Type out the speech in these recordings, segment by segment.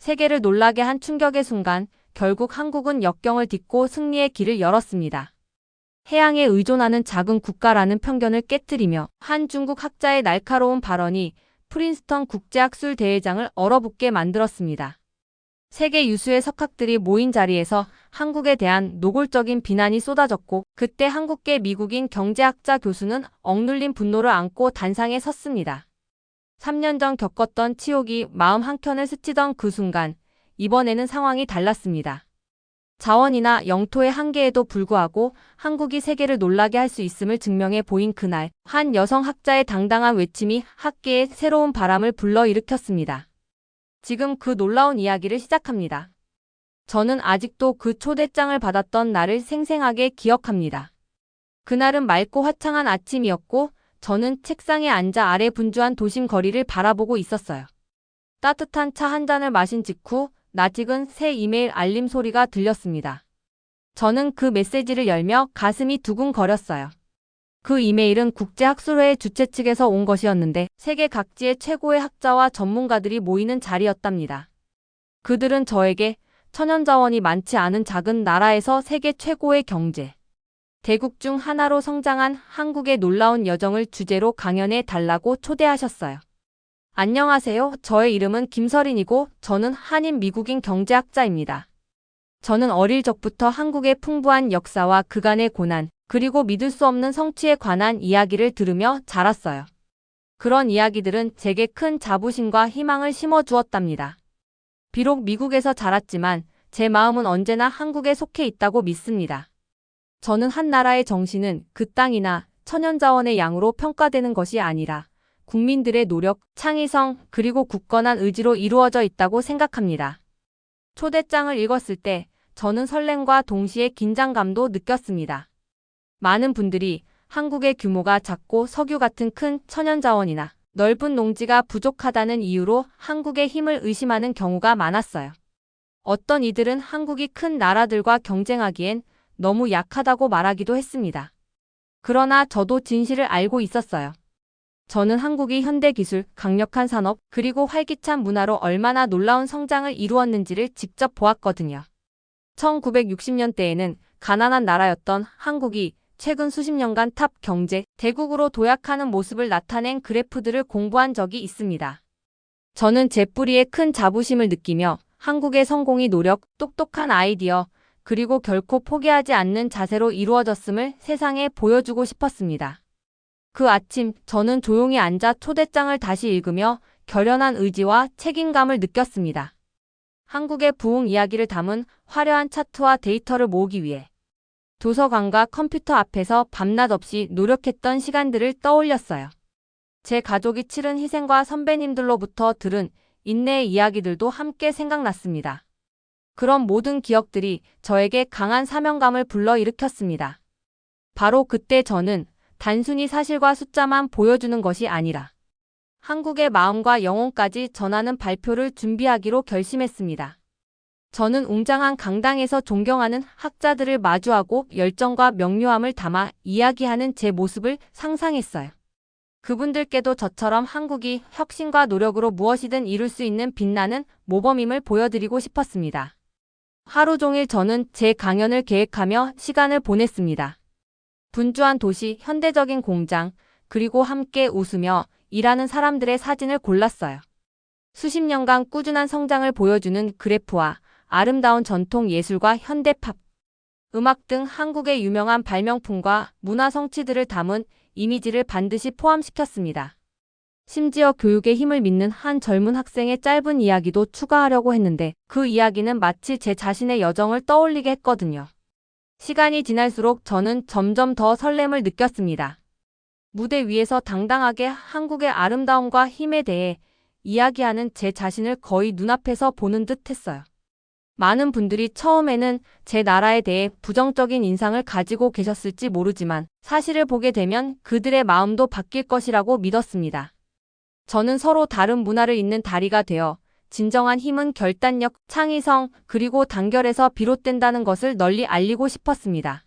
세계를 놀라게 한 충격의 순간, 결국 한국은 역경을 딛고 승리의 길을 열었습니다. 해양에 의존하는 작은 국가라는 편견을 깨뜨리며 한 중국 학자의 날카로운 발언이 프린스턴 국제학술대회장을 얼어붙게 만들었습니다. 세계 유수의 석학들이 모인 자리에서 한국에 대한 노골적인 비난이 쏟아졌고, 그때 한국계 미국인 경제학자 교수는 억눌린 분노를 안고 단상에 섰습니다. 3년 전 겪었던 치욕이 마음 한켠을 스치던 그 순간, 이번에는 상황이 달랐습니다. 자원이나 영토의 한계에도 불구하고 한국이 세계를 놀라게 할 수 있음을 증명해 보인 그날, 한 여성 학자의 당당한 외침이 학계에 새로운 바람을 불러일으켰습니다. 지금 그 놀라운 이야기를 시작합니다. 저는 아직도 그 초대장을 받았던 날을 생생하게 기억합니다. 그날은 맑고 화창한 아침이었고, 저는 책상에 앉아 아래 분주한 도심 거리를 바라보고 있었어요. 따뜻한 차 한 잔을 마신 직후 낯익은 새 이메일 알림 소리가 들렸습니다. 저는 그 메시지를 열며 가슴이 두근거렸어요. 그 이메일은 국제학술회 주최 측에서 온 것이었는데 세계 각지의 최고의 학자와 전문가들이 모이는 자리였답니다. 그들은 저에게 천연자원이 많지 않은 작은 나라에서 세계 최고의 경제, 대국 중 하나로 성장한 한국의 놀라운 여정을 주제로 강연해 달라고 초대하셨어요. 안녕하세요. 저의 이름은 김서린이고 저는 한인 미국인 경제학자입니다. 저는 어릴 적부터 한국의 풍부한 역사와 그간의 고난, 그리고 믿을 수 없는 성취에 관한 이야기를 들으며 자랐어요. 그런 이야기들은 제게 큰 자부심과 희망을 심어주었답니다. 비록 미국에서 자랐지만 제 마음은 언제나 한국에 속해 있다고 믿습니다. 저는 한 나라의 정신은 그 땅이나 천연자원의 양으로 평가되는 것이 아니라 국민들의 노력, 창의성, 그리고 굳건한 의지로 이루어져 있다고 생각합니다. 초대장을 읽었을 때 저는 설렘과 동시에 긴장감도 느꼈습니다. 많은 분들이 한국의 규모가 작고 석유 같은 큰 천연자원이나 넓은 농지가 부족하다는 이유로 한국의 힘을 의심하는 경우가 많았어요. 어떤 이들은 한국이 큰 나라들과 경쟁하기엔 너무 약하다고 말하기도 했습니다. 그러나 저도 진실을 알고 있었어요. 저는 한국이 현대기술, 강력한 산업, 그리고 활기찬 문화로 얼마나 놀라운 성장을 이루었는지를 직접 보았거든요. 1960년대에는 가난한 나라였던 한국이 최근 수십 년간 탑 경제 대국으로 도약하는 모습을 나타낸 그래프들을 공부한 적이 있습니다. 저는 제 뿌리에 큰 자부심을 느끼며 한국의 성공이 노력, 똑똑한 아이디어, 그리고 결코 포기하지 않는 자세로 이루어졌음을 세상에 보여주고 싶었습니다. 그 아침 저는 조용히 앉아 초대장을 다시 읽으며 결연한 의지와 책임감을 느꼈습니다. 한국의 부흥 이야기를 담은 화려한 차트와 데이터를 모으기 위해 도서관과 컴퓨터 앞에서 밤낮 없이 노력했던 시간들을 떠올렸어요. 제 가족이 치른 희생과 선배님들로부터 들은 인내의 이야기들도 함께 생각났습니다. 그런 모든 기억들이 저에게 강한 사명감을 불러일으켰습니다. 바로 그때 저는 단순히 사실과 숫자만 보여주는 것이 아니라 한국의 마음과 영혼까지 전하는 발표를 준비하기로 결심했습니다. 저는 웅장한 강당에서 존경하는 학자들을 마주하고 열정과 명료함을 담아 이야기하는 제 모습을 상상했어요. 그분들께도 저처럼 한국이 혁신과 노력으로 무엇이든 이룰 수 있는 빛나는 모범임을 보여드리고 싶었습니다. 하루 종일 저는 제 강연을 계획하며 시간을 보냈습니다. 분주한 도시, 현대적인 공장, 그리고 함께 웃으며 일하는 사람들의 사진을 골랐어요. 수십 년간 꾸준한 성장을 보여주는 그래프와 아름다운 전통 예술과 현대팝, 음악 등 한국의 유명한 발명품과 문화 성취들을 담은 이미지를 반드시 포함시켰습니다. 심지어 교육의 힘을 믿는 한 젊은 학생의 짧은 이야기도 추가하려고 했는데 그 이야기는 마치 제 자신의 여정을 떠올리게 했거든요. 시간이 지날수록 저는 점점 더 설렘을 느꼈습니다. 무대 위에서 당당하게 한국의 아름다움과 힘에 대해 이야기하는 제 자신을 거의 눈앞에서 보는 듯 했어요. 많은 분들이 처음에는 제 나라에 대해 부정적인 인상을 가지고 계셨을지 모르지만 사실을 보게 되면 그들의 마음도 바뀔 것이라고 믿었습니다. 저는 서로 다른 문화를 잇는 다리가 되어 진정한 힘은 결단력, 창의성, 그리고 단결에서 비롯된다는 것을 널리 알리고 싶었습니다.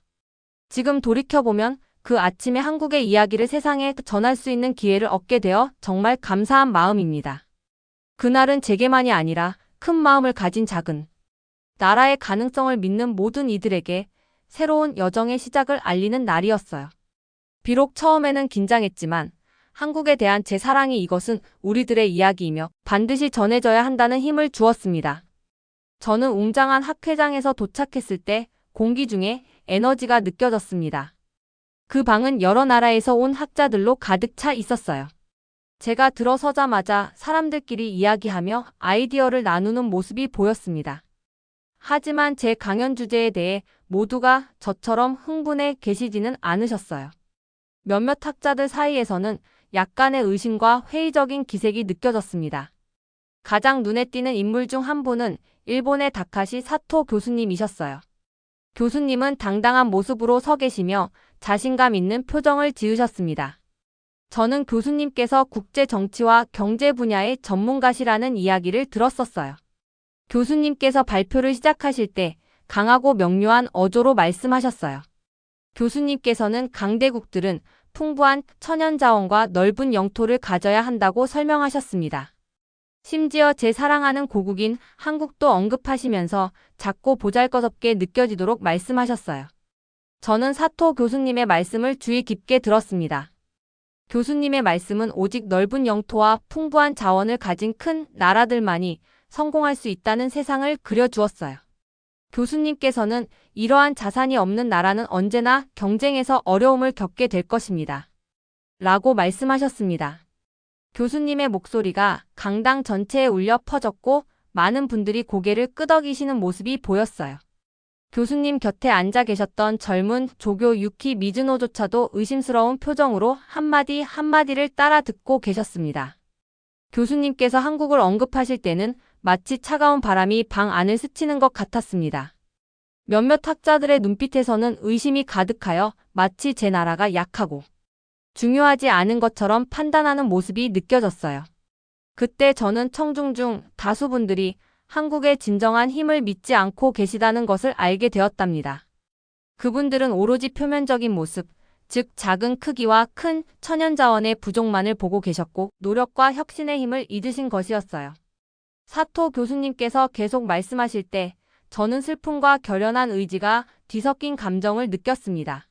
지금 돌이켜보면 그 아침에 한국의 이야기를 세상에 전할 수 있는 기회를 얻게 되어 정말 감사한 마음입니다. 그날은 제게만이 아니라 큰 마음을 가진 작은 나라의 가능성을 믿는 모든 이들에게 새로운 여정의 시작을 알리는 날이었어요. 비록 처음에는 긴장했지만 한국에 대한 제 사랑이 이것은 우리들의 이야기이며 반드시 전해져야 한다는 힘을 주었습니다. 저는 웅장한 학회장에서 도착했을 때 공기 중에 에너지가 느껴졌습니다. 그 방은 여러 나라에서 온 학자들로 가득 차 있었어요. 제가 들어서자마자 사람들끼리 이야기하며 아이디어를 나누는 모습이 보였습니다. 하지만 제 강연 주제에 대해 모두가 저처럼 흥분해 계시지는 않으셨어요. 몇몇 학자들 사이에서는 약간의 의심과 회의적인 기색이 느껴졌습니다. 가장 눈에 띄는 인물 중 한 분은 일본의 다카시 사토 교수님이셨어요. 교수님은 당당한 모습으로 서 계시며 자신감 있는 표정을 지으셨습니다. 저는 교수님께서 국제 정치와 경제 분야의 전문가시라는 이야기를 들었었어요. 교수님께서 발표를 시작하실 때 강하고 명료한 어조로 말씀하셨어요. 교수님께서는 강대국들은 풍부한 천연자원과 넓은 영토를 가져야 한다고 설명하셨습니다. 심지어 제 사랑하는 고국인 한국도 언급하시면서 작고 보잘것없게 느껴지도록 말씀하셨어요. 저는 사토 교수님의 말씀을 주의 깊게 들었습니다. 교수님의 말씀은 오직 넓은 영토와 풍부한 자원을 가진 큰 나라들만이 성공할 수 있다는 세상을 그려주었어요. 교수님께서는 이러한 자산이 없는 나라는 언제나 경쟁에서 어려움을 겪게 될 것입니다. 라고 말씀하셨습니다. 교수님의 목소리가 강당 전체에 울려 퍼졌고 많은 분들이 고개를 끄덕이시는 모습이 보였어요. 교수님 곁에 앉아 계셨던 젊은 조교 유키 미즈노조차도 의심스러운 표정으로 한마디 한마디를 따라 듣고 계셨습니다. 교수님께서 한국을 언급하실 때는 마치 차가운 바람이 방 안을 스치는 것 같았습니다. 몇몇 학자들의 눈빛에서는 의심이 가득하여 마치 제 나라가 약하고 중요하지 않은 것처럼 판단하는 모습이 느껴졌어요. 그때 저는 청중 중 다수분들이 한국의 진정한 힘을 믿지 않고 계시다는 것을 알게 되었답니다. 그분들은 오로지 표면적인 모습, 즉 작은 크기와 큰 천연자원의 부족만을 보고 계셨고 노력과 혁신의 힘을 잊으신 것이었어요. 사토 교수님께서 계속 말씀하실 때 저는 슬픔과 결연한 의지가 뒤섞인 감정을 느꼈습니다.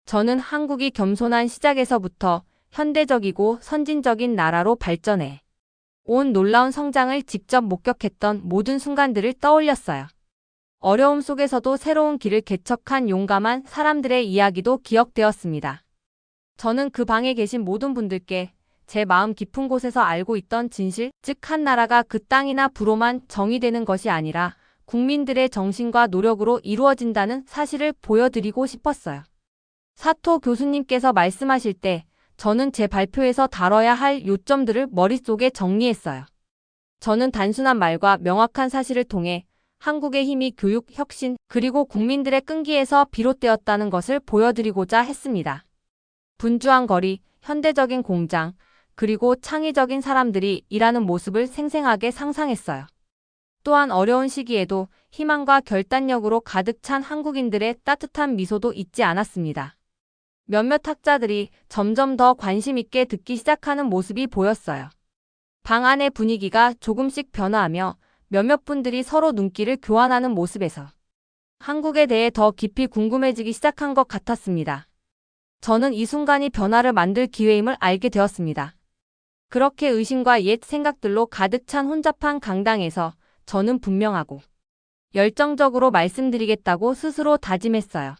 저는 한국이 겸손한 시작에서부터 현대적이고 선진적인 나라로 발전해 온 놀라운 성장을 직접 목격했던 모든 순간들을 떠올렸어요. 어려움 속에서도 새로운 길을 개척한 용감한 사람들의 이야기도 기억되었습니다. 저는 그 방에 계신 모든 분들께 제 마음 깊은 곳에서 알고 있던 진실, 즉 한 나라가 그 땅이나 부로만 정의되는 것이 아니라 국민들의 정신과 노력으로 이루어진다는 사실을 보여드리고 싶었어요. 사토 교수님께서 말씀하실 때 저는 제 발표에서 다뤄야 할 요점들을 머릿속에 정리했어요. 저는 단순한 말과 명확한 사실을 통해 한국의 힘이 교육, 혁신, 그리고 국민들의 끈기에서 비롯되었다는 것을 보여드리고자 했습니다. 분주한 거리, 현대적인 공장, 그리고 창의적인 사람들이 일하는 모습을 생생하게 상상했어요. 또한 어려운 시기에도 희망과 결단력으로 가득 찬 한국인들의 따뜻한 미소도 잊지 않았습니다. 몇몇 학자들이 점점 더 관심 있게 듣기 시작하는 모습이 보였어요. 방 안의 분위기가 조금씩 변화하며 몇몇 분들이 서로 눈길을 교환하는 모습에서 한국에 대해 더 깊이 궁금해지기 시작한 것 같았습니다. 저는 이 순간이 변화를 만들 기회임을 알게 되었습니다. 그렇게 의심과 옛 생각들로 가득 찬 혼잡한 강당에서 저는 분명하고 열정적으로 말씀드리겠다고 스스로 다짐했어요.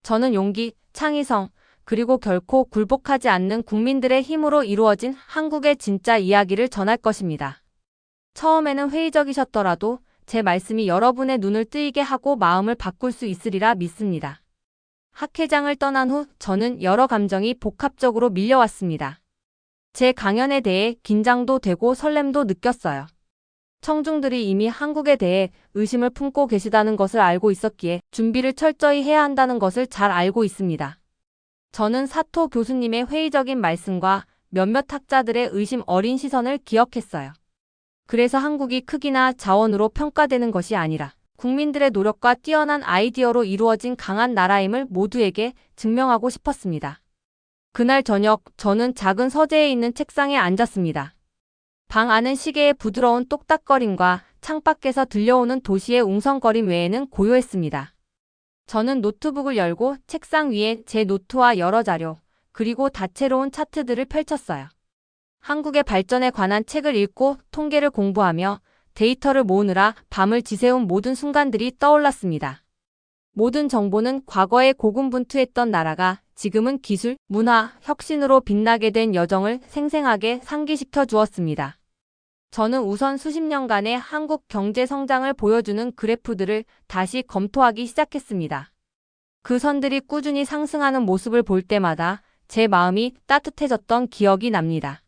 저는 용기, 창의성, 그리고 결코 굴복하지 않는 국민들의 힘으로 이루어진 한국의 진짜 이야기를 전할 것입니다. 처음에는 회의적이셨더라도 제 말씀이 여러분의 눈을 뜨이게 하고 마음을 바꿀 수 있으리라 믿습니다. 학회장을 떠난 후 저는 여러 감정이 복합적으로 밀려왔습니다. 제 강연에 대해 긴장도 되고 설렘도 느꼈어요. 청중들이 이미 한국에 대해 의심을 품고 계시다는 것을 알고 있었기에 준비를 철저히 해야 한다는 것을 잘 알고 있습니다. 저는 사토 교수님의 회의적인 말씀과 몇몇 학자들의 의심 어린 시선을 기억했어요. 그래서 한국이 크기나 자원으로 평가되는 것이 아니라 국민들의 노력과 뛰어난 아이디어로 이루어진 강한 나라임을 모두에게 증명하고 싶었습니다. 그날 저녁 저는 작은 서재에 있는 책상에 앉았습니다. 방 안은 시계의 부드러운 똑딱거림과 창밖에서 들려오는 도시의 웅성거림 외에는 고요했습니다. 저는 노트북을 열고 책상 위에 제 노트와 여러 자료, 그리고 다채로운 차트들을 펼쳤어요. 한국의 발전에 관한 책을 읽고 통계를 공부하며 데이터를 모으느라 밤을 지새운 모든 순간들이 떠올랐습니다. 모든 정보는 과거에 고군분투했던 나라가 지금은 기술, 문화, 혁신으로 빛나게 된 여정을 생생하게 상기시켜 주었습니다. 저는 우선 수십 년간의 한국 경제 성장을 보여주는 그래프들을 다시 검토하기 시작했습니다. 그 선들이 꾸준히 상승하는 모습을 볼 때마다 제 마음이 따뜻해졌던 기억이 납니다.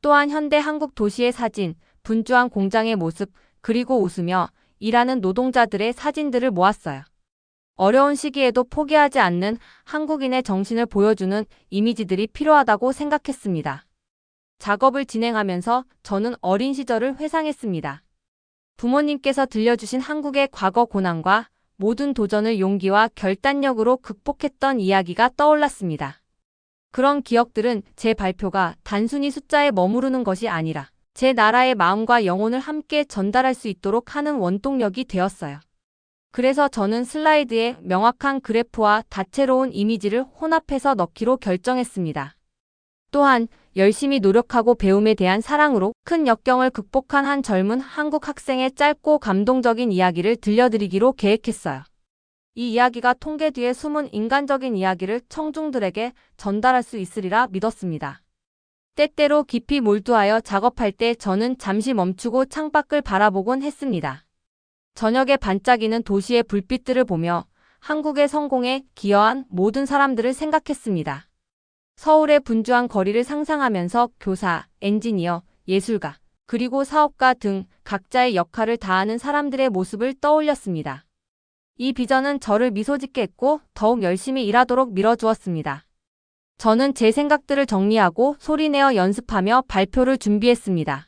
또한 현대 한국 도시의 사진, 분주한 공장의 모습, 그리고 웃으며 일하는 노동자들의 사진들을 모았어요. 어려운 시기에도 포기하지 않는 한국인의 정신을 보여주는 이미지들이 필요하다고 생각했습니다. 작업을 진행하면서 저는 어린 시절을 회상했습니다. 부모님께서 들려주신 한국의 과거 고난과 모든 도전을 용기와 결단력으로 극복했던 이야기가 떠올랐습니다. 그런 기억들은 제 발표가 단순히 숫자에 머무르는 것이 아니라 제 나라의 마음과 영혼을 함께 전달할 수 있도록 하는 원동력이 되었어요. 그래서 저는 슬라이드에 명확한 그래프와 다채로운 이미지를 혼합해서 넣기로 결정했습니다. 또한 열심히 노력하고 배움에 대한 사랑으로 큰 역경을 극복한 한 젊은 한국 학생의 짧고 감동적인 이야기를 들려드리기로 계획했어요. 이 이야기가 통계 뒤에 숨은 인간적인 이야기를 청중들에게 전달할 수 있으리라 믿었습니다. 때때로 깊이 몰두하여 작업할 때 저는 잠시 멈추고 창밖을 바라보곤 했습니다. 저녁에 반짝이는 도시의 불빛들을 보며 한국의 성공에 기여한 모든 사람들을 생각했습니다. 서울의 분주한 거리를 상상하면서 교사, 엔지니어, 예술가, 그리고 사업가 등 각자의 역할을 다하는 사람들의 모습을 떠올렸습니다. 이 비전은 저를 미소 짓게 했고 더욱 열심히 일하도록 밀어주었습니다. 저는 제 생각들을 정리하고 소리내어 연습하며 발표를 준비했습니다.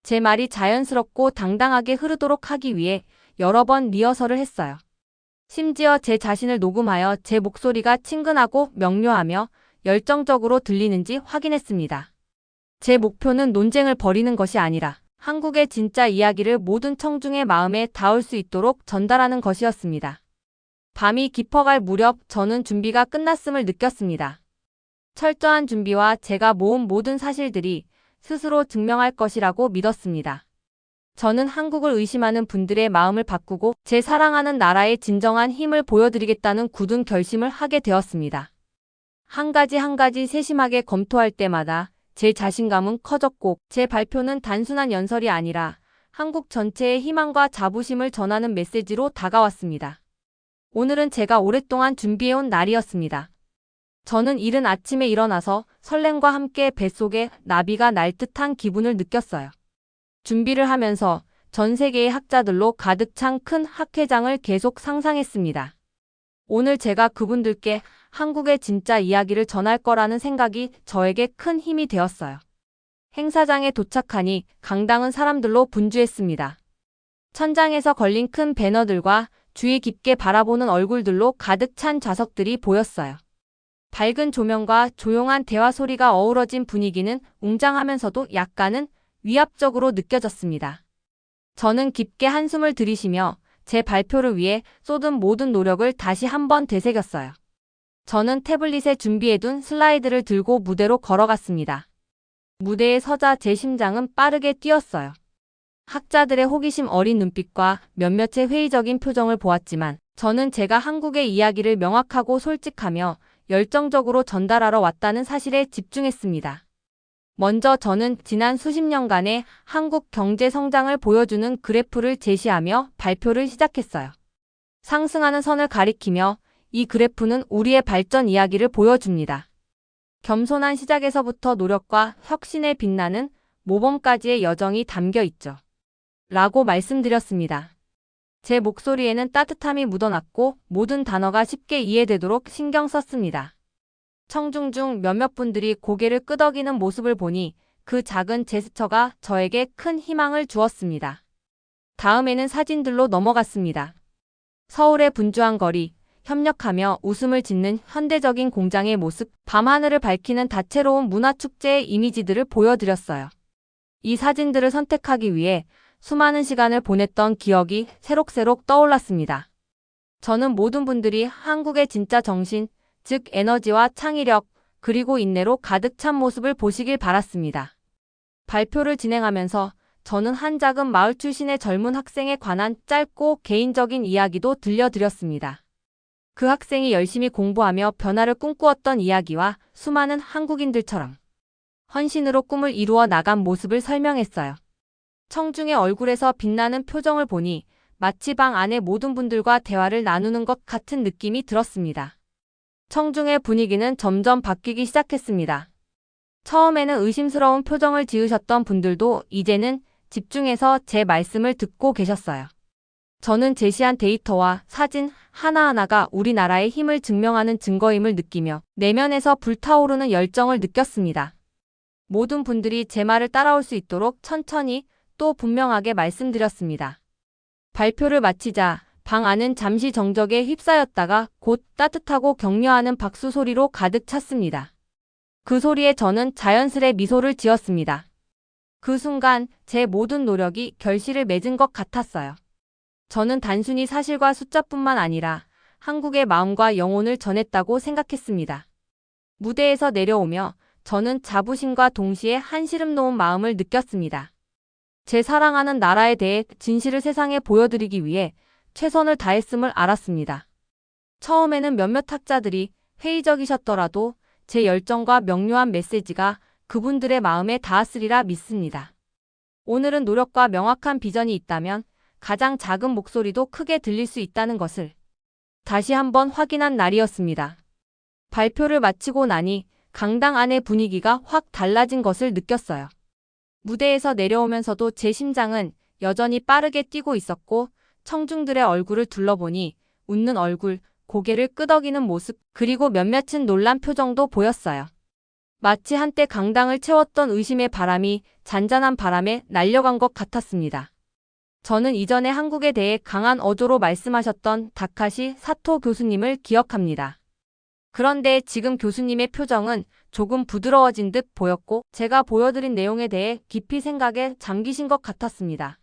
제 말이 자연스럽고 당당하게 흐르도록 하기 위해 여러 번 리허설을 했어요. 심지어 제 자신을 녹음하여 제 목소리가 친근하고 명료하며 열정적으로 들리는지 확인했습니다. 제 목표는 논쟁을 벌이는 것이 아니라 한국의 진짜 이야기를 모든 청중의 마음에 닿을 수 있도록 전달하는 것이었습니다. 밤이 깊어갈 무렵 저는 준비가 끝났음을 느꼈습니다. 철저한 준비와 제가 모은 모든 사실들이 스스로 증명할 것이라고 믿었습니다. 저는 한국을 의심하는 분들의 마음을 바꾸고 제 사랑하는 나라의 진정한 힘을 보여드리겠다는 굳은 결심을 하게 되었습니다. 한 가지 세심하게 검토할 때마다 제 자신감은 커졌고 제 발표는 단순한 연설이 아니라 한국 전체의 희망과 자부심을 전하는 메시지로 다가왔습니다. 오늘은 제가 오랫동안 준비해온 날이었습니다. 저는 이른 아침에 일어나서 설렘과 함께 뱃속에 나비가 날 듯한 기분을 느꼈어요. 준비를 하면서 전 세계의 학자들로 가득 찬 큰 학회장을 계속 상상했습니다. 오늘 제가 그분들께 한국의 진짜 이야기를 전할 거라는 생각이 저에게 큰 힘이 되었어요. 행사장에 도착하니 강당은 사람들로 분주했습니다. 천장에서 걸린 큰 배너들과 주의 깊게 바라보는 얼굴들로 가득 찬 좌석들이 보였어요. 밝은 조명과 조용한 대화 소리가 어우러진 분위기는 웅장하면서도 약간은 위압적으로 느껴졌습니다. 저는 깊게 한숨을 들이쉬며 제 발표를 위해 쏟은 모든 노력을 다시 한번 되새겼어요. 저는 태블릿에 준비해둔 슬라이드를 들고 무대로 걸어갔습니다. 무대에 서자 제 심장은 빠르게 뛰었어요. 학자들의 호기심 어린 눈빛과 몇몇의 회의적인 표정을 보았지만 저는 제가 한국의 이야기를 명확하고 솔직하며 열정적으로 전달하러 왔다는 사실에 집중했습니다. 먼저 저는 지난 수십 년간의 한국 경제 성장을 보여주는 그래프를 제시하며 발표를 시작했어요. 상승하는 선을 가리키며 이 그래프는 우리의 발전 이야기를 보여줍니다. 겸손한 시작에서부터 노력과 혁신에 빛나는 모범까지의 여정이 담겨 있죠. 라고 말씀드렸습니다. 제 목소리에는 따뜻함이 묻어났고 모든 단어가 쉽게 이해되도록 신경 썼습니다. 청중 중 몇몇 분들이 고개를 끄덕이는 모습을 보니 그 작은 제스처가 저에게 큰 희망을 주었습니다. 다음에는 사진들로 넘어갔습니다. 서울의 분주한 거리, 협력하며 웃음을 짓는 현대적인 공장의 모습, 밤하늘을 밝히는 다채로운 문화축제의 이미지들을 보여드렸어요. 이 사진들을 선택하기 위해 수많은 시간을 보냈던 기억이 새록새록 떠올랐습니다. 저는 모든 분들이 한국의 진짜 정신, 즉 에너지와 창의력, 그리고 인내로 가득 찬 모습을 보시길 바랐습니다. 발표를 진행하면서 저는 한 작은 마을 출신의 젊은 학생에 관한 짧고 개인적인 이야기도 들려드렸습니다. 그 학생이 열심히 공부하며 변화를 꿈꾸었던 이야기와 수많은 한국인들처럼 헌신으로 꿈을 이루어 나간 모습을 설명했어요. 청중의 얼굴에서 빛나는 표정을 보니 마치 방 안의 모든 분들과 대화를 나누는 것 같은 느낌이 들었습니다. 청중의 분위기는 점점 바뀌기 시작했습니다. 처음에는 의심스러운 표정을 지으셨던 분들도 이제는 집중해서 제 말씀을 듣고 계셨어요. 저는 제시한 데이터와 사진 하나하나가 우리나라의 힘을 증명하는 증거임을 느끼며 내면에서 불타오르는 열정을 느꼈습니다. 모든 분들이 제 말을 따라올 수 있도록 천천히 또 분명하게 말씀드렸습니다. 발표를 마치자 방 안은 잠시 정적에 휩싸였다가 곧 따뜻하고 격려하는 박수 소리로 가득 찼습니다. 그 소리에 저는 자연스레 미소를 지었습니다. 그 순간 제 모든 노력이 결실을 맺은 것 같았어요. 저는 단순히 사실과 숫자뿐만 아니라 한국의 마음과 영혼을 전했다고 생각했습니다. 무대에서 내려오며 저는 자부심과 동시에 한시름 놓은 마음을 느꼈습니다. 제 사랑하는 나라에 대해 진실을 세상에 보여드리기 위해 최선을 다했음을 알았습니다. 처음에는 몇몇 학자들이 회의적이셨더라도 제 열정과 명료한 메시지가 그분들의 마음에 닿았으리라 믿습니다. 오늘은 노력과 명확한 비전이 있다면 가장 작은 목소리도 크게 들릴 수 있다는 것을 다시 한번 확인한 날이었습니다. 발표를 마치고 나니 강당 안의 분위기가 확 달라진 것을 느꼈어요. 무대에서 내려오면서도 제 심장은 여전히 빠르게 뛰고 있었고 청중들의 얼굴을 둘러보니 웃는 얼굴, 고개를 끄덕이는 모습, 그리고 몇몇은 놀란 표정도 보였어요. 마치 한때 강당을 채웠던 의심의 바람이 잔잔한 바람에 날려간 것 같았습니다. 저는 이전에 한국에 대해 강한 어조로 말씀하셨던 다카시 사토 교수님을 기억합니다. 그런데 지금 교수님의 표정은 조금 부드러워진 듯 보였고 제가 보여드린 내용에 대해 깊이 생각에 잠기신 것 같았습니다.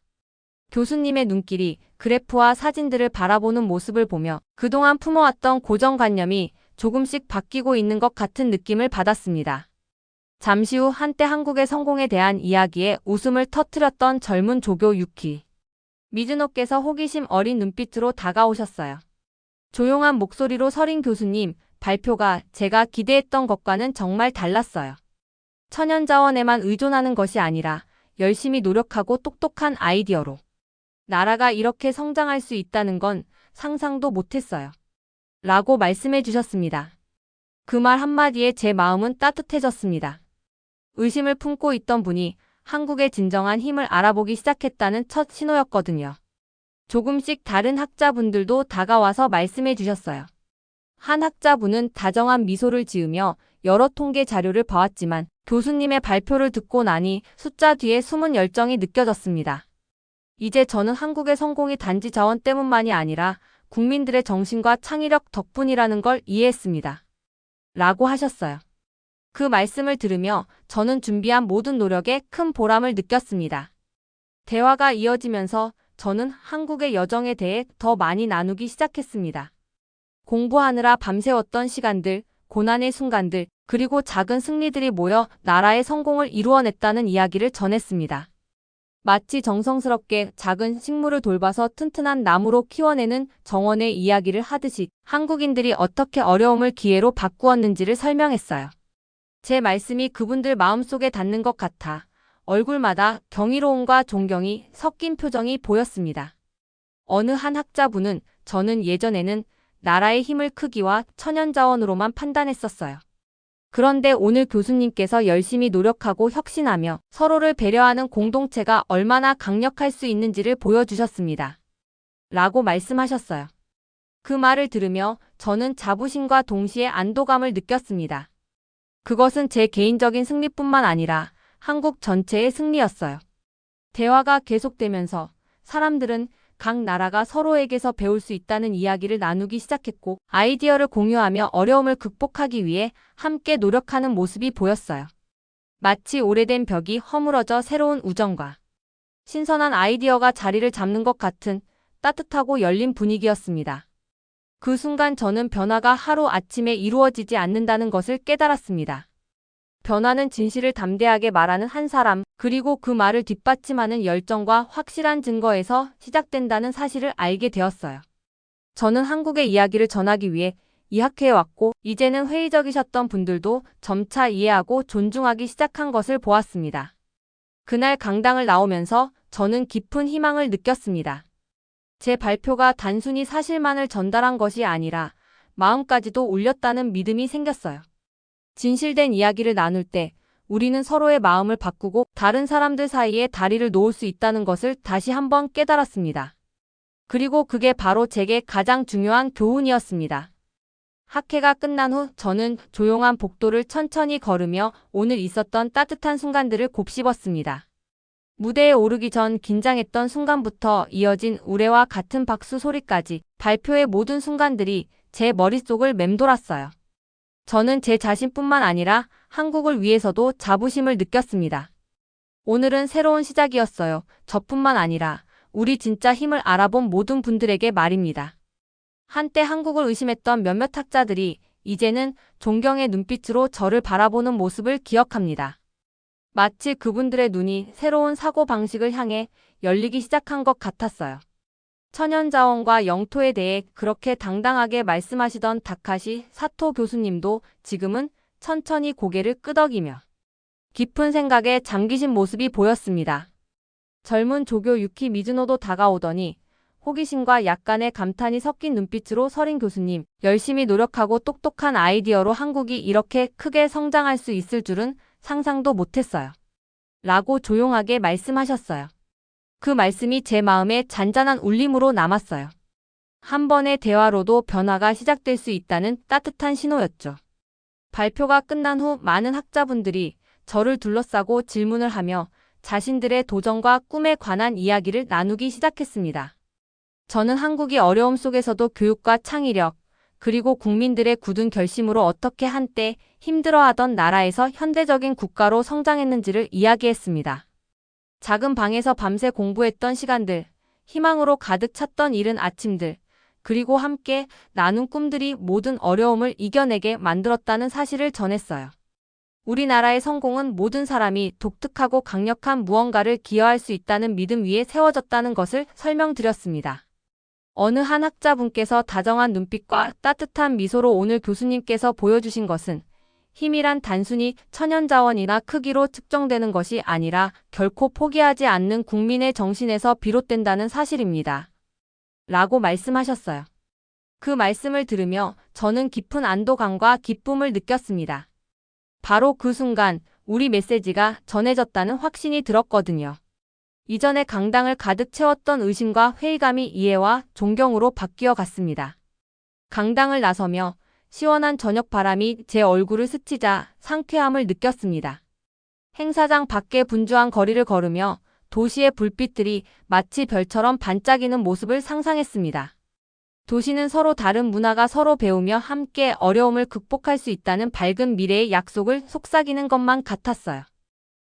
교수님의 눈길이 그래프와 사진들을 바라보는 모습을 보며 그동안 품어왔던 고정관념이 조금씩 바뀌고 있는 것 같은 느낌을 받았습니다. 잠시 후 한때 한국의 성공에 대한 이야기에 웃음을 터뜨렸던 젊은 조교 유키 미즈노께서 호기심 어린 눈빛으로 다가오셨어요. 조용한 목소리로 서린 교수님, 발표가 제가 기대했던 것과는 정말 달랐어요. 천연자원에만 의존하는 것이 아니라 열심히 노력하고 똑똑한 아이디어로 나라가 이렇게 성장할 수 있다는 건 상상도 못했어요. 라고 말씀해 주셨습니다. 그 말 한마디에 제 마음은 따뜻해졌습니다. 의심을 품고 있던 분이 한국의 진정한 힘을 알아보기 시작했다는 첫 신호였거든요. 조금씩 다른 학자분들도 다가와서 말씀해 주셨어요. 한 학자분은 다정한 미소를 지으며 여러 통계 자료를 봐왔지만 교수님의 발표를 듣고 나니 숫자 뒤에 숨은 열정이 느껴졌습니다. 이제 저는 한국의 성공이 단지 자원 때문만이 아니라 국민들의 정신과 창의력 덕분이라는 걸 이해했습니다. 라고 하셨어요. 그 말씀을 들으며 저는 준비한 모든 노력에 큰 보람을 느꼈습니다. 대화가 이어지면서 저는 한국의 여정에 대해 더 많이 나누기 시작했습니다. 공부하느라 밤새웠던 시간들, 고난의 순간들, 그리고 작은 승리들이 모여 나라의 성공을 이루어냈다는 이야기를 전했습니다. 마치 정성스럽게 작은 식물을 돌봐서 튼튼한 나무로 키워내는 정원의 이야기를 하듯이 한국인들이 어떻게 어려움을 기회로 바꾸었는지를 설명했어요. 제 말씀이 그분들 마음속에 닿는 것 같아 얼굴마다 경이로움과 존경이 섞인 표정이 보였습니다. 어느 한 학자분은 저는 예전에는 나라의 힘을 크기와 천연자원으로만 판단했었어요. 그런데 오늘 교수님께서 열심히 노력하고 혁신하며 서로를 배려하는 공동체가 얼마나 강력할 수 있는지를 보여주셨습니다. 라고 말씀하셨어요. 그 말을 들으며 저는 자부심과 동시에 안도감을 느꼈습니다. 그것은 제 개인적인 승리뿐만 아니라 한국 전체의 승리였어요. 대화가 계속되면서 사람들은 각 나라가 서로에게서 배울 수 있다는 이야기를 나누기 시작했고 아이디어를 공유하며 어려움을 극복하기 위해 함께 노력하는 모습이 보였어요. 마치 오래된 벽이 허물어져 새로운 우정과 신선한 아이디어가 자리를 잡는 것 같은 따뜻하고 열린 분위기였습니다. 그 순간 저는 변화가 하루아침에 이루어지지 않는다는 것을 깨달았습니다. 변화는 진실을 담대하게 말하는 한 사람, 그리고 그 말을 뒷받침하는 열정과 확실한 증거에서 시작된다는 사실을 알게 되었어요. 저는 한국의 이야기를 전하기 위해 이 학회에 왔고, 이제는 회의적이셨던 분들도 점차 이해하고 존중하기 시작한 것을 보았습니다. 그날 강당을 나오면서 저는 깊은 희망을 느꼈습니다. 제 발표가 단순히 사실만을 전달한 것이 아니라 마음까지도 울렸다는 믿음이 생겼어요. 진실된 이야기를 나눌 때 우리는 서로의 마음을 바꾸고 다른 사람들 사이에 다리를 놓을 수 있다는 것을 다시 한번 깨달았습니다. 그리고 그게 바로 제게 가장 중요한 교훈이었습니다. 학회가 끝난 후 저는 조용한 복도를 천천히 걸으며 오늘 있었던 따뜻한 순간들을 곱씹었습니다. 무대에 오르기 전 긴장했던 순간부터 이어진 우레와 같은 박수 소리까지 발표의 모든 순간들이 제 머릿속을 맴돌았어요. 저는 제 자신뿐만 아니라 한국을 위해서도 자부심을 느꼈습니다. 오늘은 새로운 시작이었어요. 저뿐만 아니라 우리 진짜 힘을 알아본 모든 분들에게 말입니다. 한때 한국을 의심했던 몇몇 학자들이 이제는 존경의 눈빛으로 저를 바라보는 모습을 기억합니다. 마치 그분들의 눈이 새로운 사고방식을 향해 열리기 시작한 것 같았어요. 천연자원과 영토에 대해 그렇게 당당하게 말씀하시던 다카시 사토 교수님도 지금은 천천히 고개를 끄덕이며 깊은 생각에 잠기신 모습이 보였습니다. 젊은 조교 유키 미즈노도 다가오더니 호기심과 약간의 감탄이 섞인 눈빛으로 서린 교수님, 열심히 노력하고 똑똑한 아이디어로 한국이 이렇게 크게 성장할 수 있을 줄은 상상도 못했어요. 라고 조용하게 말씀하셨어요. 그 말씀이 제 마음에 잔잔한 울림으로 남았어요. 한 번의 대화로도 변화가 시작될 수 있다는 따뜻한 신호였죠. 발표가 끝난 후 많은 학자분들이 저를 둘러싸고 질문을 하며 자신들의 도전과 꿈에 관한 이야기를 나누기 시작했습니다. 저는 한국이 어려움 속에서도 교육과 창의력, 그리고 국민들의 굳은 결심으로 어떻게 한때 힘들어하던 나라에서 현대적인 국가로 성장했는지를 이야기했습니다. 작은 방에서 밤새 공부했던 시간들, 희망으로 가득 찼던 이른 아침들, 그리고 함께 나눈 꿈들이 모든 어려움을 이겨내게 만들었다는 사실을 전했어요. 우리나라의 성공은 모든 사람이 독특하고 강력한 무언가를 기여할 수 있다는 믿음 위에 세워졌다는 것을 설명드렸습니다. 어느 한 학자분께서 다정한 눈빛과 따뜻한 미소로 오늘 교수님께서 보여주신 것은 힘이란 단순히 천연자원이나 크기로 측정되는 것이 아니라 결코 포기하지 않는 국민의 정신에서 비롯된다는 사실입니다. 라고 말씀하셨어요. 그 말씀을 들으며 저는 깊은 안도감과 기쁨을 느꼈습니다. 바로 그 순간 우리 메시지가 전해졌다는 확신이 들었거든요. 이전에 강당을 가득 채웠던 의심과 회의감이 이해와 존경으로 바뀌어 갔습니다. 강당을 나서며 시원한 저녁 바람이 제 얼굴을 스치자 상쾌함을 느꼈습니다. 행사장 밖에 분주한 거리를 걸으며 도시의 불빛들이 마치 별처럼 반짝이는 모습을 상상했습니다. 도시는 서로 다른 문화가 서로 배우며 함께 어려움을 극복할 수 있다는 밝은 미래의 약속을 속삭이는 것만 같았어요.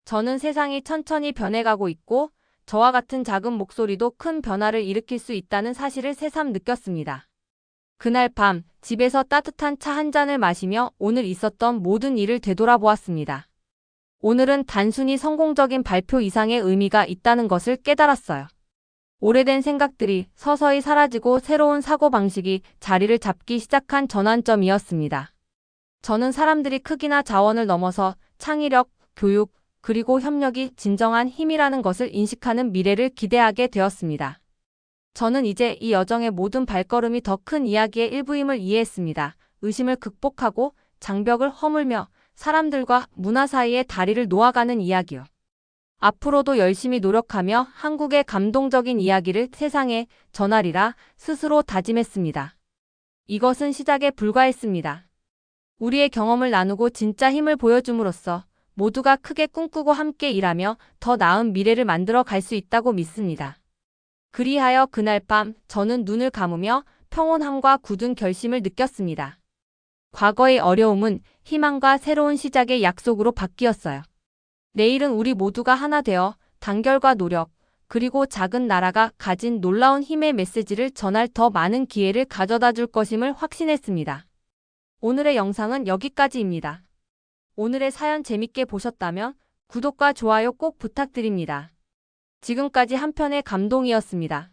저는 세상이 천천히 변해가고 있고 저와 같은 작은 목소리도 큰 변화를 일으킬 수 있다는 사실을 새삼 느꼈습니다. 그날 밤 집에서 따뜻한 차 한 잔을 마시며 오늘 있었던 모든 일을 되돌아보았습니다. 오늘은 단순히 성공적인 발표 이상의 의미가 있다는 것을 깨달았어요. 오래된 생각들이 서서히 사라지고 새로운 사고방식이 자리를 잡기 시작한 전환점이었습니다. 저는 사람들이 크기나 자원을 넘어서 창의력, 교육, 그리고 협력이 진정한 힘이라는 것을 인식하는 미래를 기대하게 되었습니다. 저는 이제 이 여정의 모든 발걸음이 더 큰 이야기의 일부임을 이해했습니다. 의심을 극복하고 장벽을 허물며 사람들과 문화 사이의 다리를 놓아가는 이야기요. 앞으로도 열심히 노력하며 한국의 감동적인 이야기를 세상에 전하리라 스스로 다짐했습니다. 이것은 시작에 불과했습니다. 우리의 경험을 나누고 진짜 힘을 보여줌으로써 모두가 크게 꿈꾸고 함께 일하며 더 나은 미래를 만들어 갈 수 있다고 믿습니다. 그리하여 그날 밤 저는 눈을 감으며 평온함과 굳은 결심을 느꼈습니다. 과거의 어려움은 희망과 새로운 시작의 약속으로 바뀌었어요. 내일은 우리 모두가 하나 되어 단결과 노력, 그리고 작은 나라가 가진 놀라운 힘의 메시지를 전할 더 많은 기회를 가져다 줄 것임을 확신했습니다. 오늘의 영상은 여기까지입니다. 오늘의 사연 재밌게 보셨다면 구독과 좋아요 꼭 부탁드립니다. 지금까지 한편의 감동이었습니다.